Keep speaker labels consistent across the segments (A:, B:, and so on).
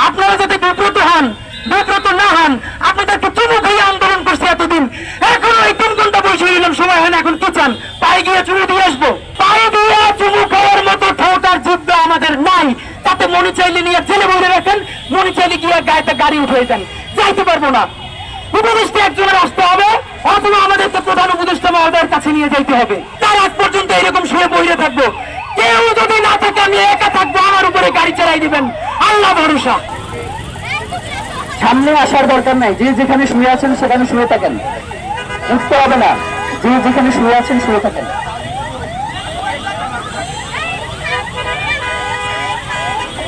A: আপনারা যাতে বিব্রত হন, বিব্রত না হন, আপনাদেরকে চুমু খাইয়ে আন্দোলন করছে এতদিন, এখনো এই 3 ঘন্টা বসে রইলাম, সময় হয় না, এখন কি চান? পায়ে গিয়ে চুমু দিয়ে আসবো? পায়ে দিয়ে চুমু খাওয়ার মতো ঠোঁটার যুদ্ধ আমাদের নাই। তাতে মনে চাইলে নিয়ে জেলে বলে রাখেন, মনে চাইলে গিয়ে গায়েতে গাড়ি উঠে দেন, যাইতে পারবো না। উপদেষ্টা একজনের আসতে হবে, অথবা আমাদেরকে প্রধান উপদেষ্টা মহোদয়ের কাছে নিয়ে যাইতে হবে। তার আগ পর্যন্ত এরকম শুয়ে বইরে থাকবো। কেউ যদি না থাকে আমি একা থাকবো, আমার উপরে গাড়ি চালাই দিবেন, আল্লাহ ভরসা। সামনে আসার দরকার নাই, যে যেখানে শুয়ে আছেন সেখানে শুয়ে থাকেন, উঠতে হবে না, যে যেখানে শুয়ে আছেন শুয়ে থাকেন।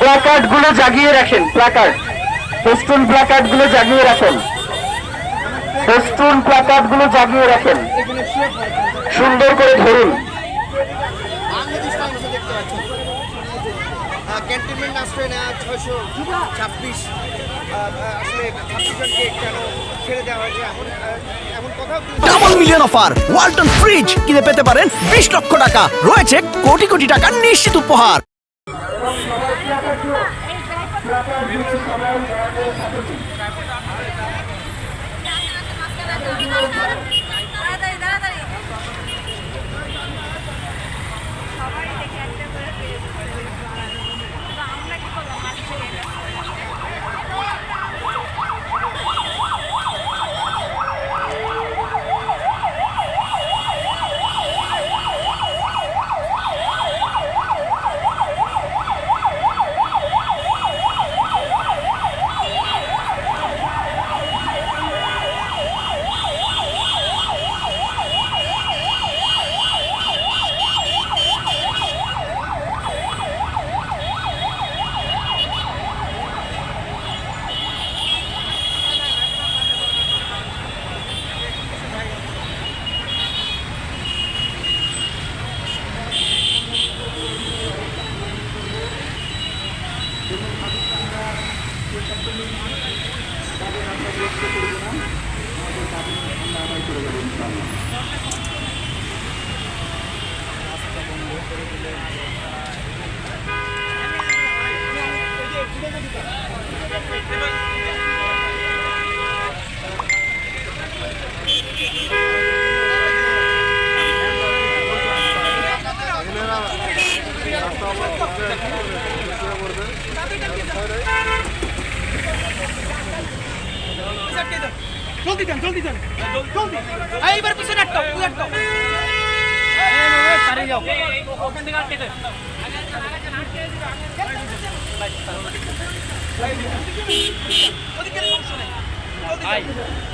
A: প্ল্যাকার্ড গুলো জাগিয়ে রাখেন, প্ল্যাকার্ড, ফেস্টুন প্ল্যাকার্ড গুলো জাগিয়ে রাখেন, ফেস্টুন প্ল্যাকার্ড গুলো জাগিয়ে রাখেন, সুন্দর করে ধরুন।
B: ক্যান্টনমেন্ট আশ্রয় নেওয়া 626 আসলে 26 জনকে কেন ছেড়ে দেওয়া হয়েছে এমন কথা।
C: Double million offer Walton fridge কিনে পেতে পারেন 20 লক্ষ টাকা, রয়েছে কোটি কোটি টাকার নিশ্চিত উপহার।
D: জলদি দেন, জলদি দেন, জলদি। এইবার পিছনে আটকাও, আটকাও। পারে যাও, ওখান থেকে আটকে দেন।
E: ভাই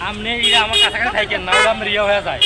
E: আপনি আমার কাছাকাছি থাকেন না, আমরা রিয়া হয়ে যায়।